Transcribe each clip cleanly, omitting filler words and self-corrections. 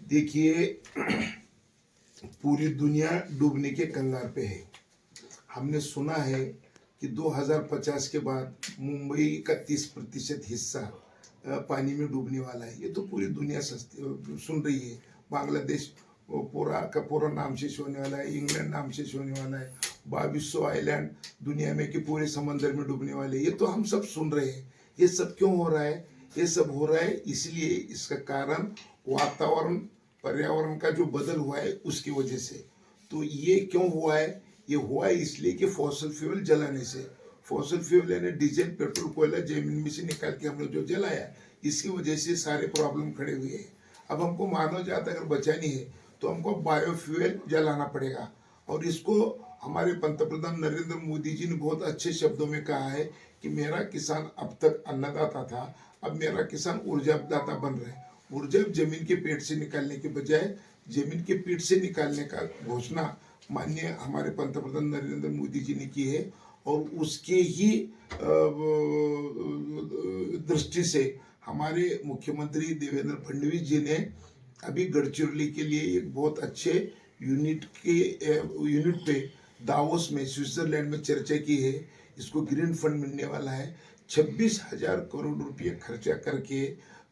देखिए, पूरी दुनिया डूबने के कगार पे है। हमने सुना है कि 2050 के बाद मुंबई का 30% हिस्सा पानी में डूबने वाला है। ये तो पूरी दुनिया सुन रही है। बांग्लादेश पूरा का पूरा नाम शेष होने वाला है, इंग्लैंड नाम शेष होने वाला है, 2200 आइलैंड दुनिया में कि पूरे समंदर में डूबने वाले। ये तो हम सब सुन रहे हैं। ये सब क्यों हो रहा है? ये सब हो रहा है इसलिए, इसका कारण वातावरण पर्यावरण का जो बदल हुआ है उसकी वजह से। तो ये क्यों हुआ है? ये हुआ है इसलिए कि फॉसिल फ्यूल जलाने से। फॉसिल फ्यूल यानी डीजल, पेट्रोल, कोयला जमीन में से निकाल के हम लोग जो जलाया, इसकी वजह से सारे प्रॉब्लम खड़े हुए हैं। अब हमको मानव जात अगर बचानी है तो हमको बायोफ्यूल जलाना पड़ेगा। और इसको हमारे पंतप्रधान नरेंद्र मोदी जी ने बहुत अच्छे शब्दों में कहा है कि मेरा किसान अब तक अन्नदाता था, अब मेरा किसान ऊर्जादाता बन रहा है। ऊर्जा जमीन के पेट से निकालने के बजाय जमीन के पेट से निकालने का घोषणा माननीय हमारे पंतप्रधान नरेंद्र मोदी जी ने की है। और उसके ही दृष्टि से हमारे मुख्यमंत्री देवेंद्र फडणवीस जी ने अभी गढ़चिरौली के लिए एक बहुत अच्छे यूनिट पे दावोस में स्विट्जरलैंड में चर्चा की है। इसको ग्रीन फंड मिलने वाला है। 26,000 करोड़ रुपये खर्चा करके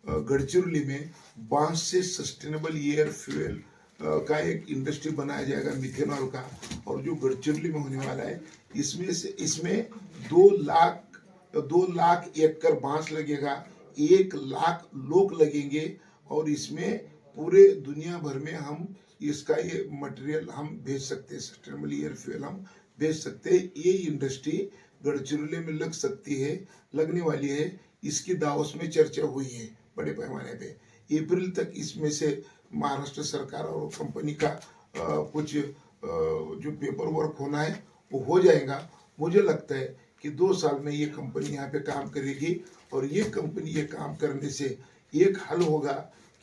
गढ़चिरौली में बांस से सस्टेनेबल एयर फ्यूल का एक इंडस्ट्री बनाया जाएगा, मिथेनॉल का। और जो गढ़चिरौली में होने वाला है इसमें 2 लाख एकड़ बांस लगेगा, 1 लाख लोग लगेंगे। और इसमें पूरे दुनिया भर में हम इसका ये मटेरियल हम भेज सकते हैं, सस्टेनेबल एयर फ्यूल हम भेज सकते हैं। ये इंडस्ट्री गढ़चिरौली में लग सकती है, लगने वाली है। इसकी दावोस में चर्चा हुई है बड़े पैमाने पे। अप्रैल तक इसमें से महाराष्ट्र सरकार और कंपनी का कुछ जो पेपर वर्क होना है वो हो जाएगा। मुझे लगता है कि 2 साल में ये कंपनी यहाँ पे काम करेगी। और ये कंपनी ये काम करने से एक हल होगा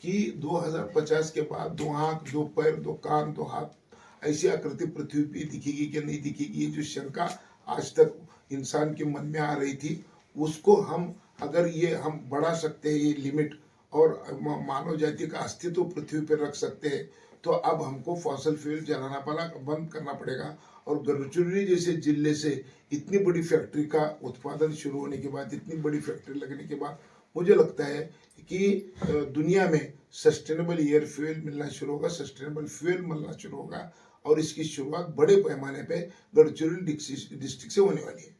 कि 2050 के बाद 2 आँख, 2 पैर, 2 कान, 2 हाथ ऐसी आकृति पृथ्वी पे दिखेगी कि नहीं दिखेगी, ये जो शंका आज तक इंसान के मन में आ रही थी, उसको हम अगर ये हम बढ़ा सकते हैं ये लिमिट, और मानव जाति का अस्तित्व पृथ्वी पर रख सकते हैं, तो अब हमको फॉसिल फ्यूल जलाना बंद करना पड़ेगा। और गढ़चिरौली जैसे जिले से इतनी बड़ी फैक्ट्री का उत्पादन शुरू होने के बाद, इतनी बड़ी फैक्ट्री लगने के बाद, मुझे लगता है कि दुनिया में सस्टेनेबल एयर फ्यूल मिलना शुरू होगा, सस्टेनेबल फ्यूल मिलना शुरू होगा। और इसकी शुरुआत बड़े पैमाने पे गढ़चिरौली डिस्ट्रिक्ट से होने वाली है।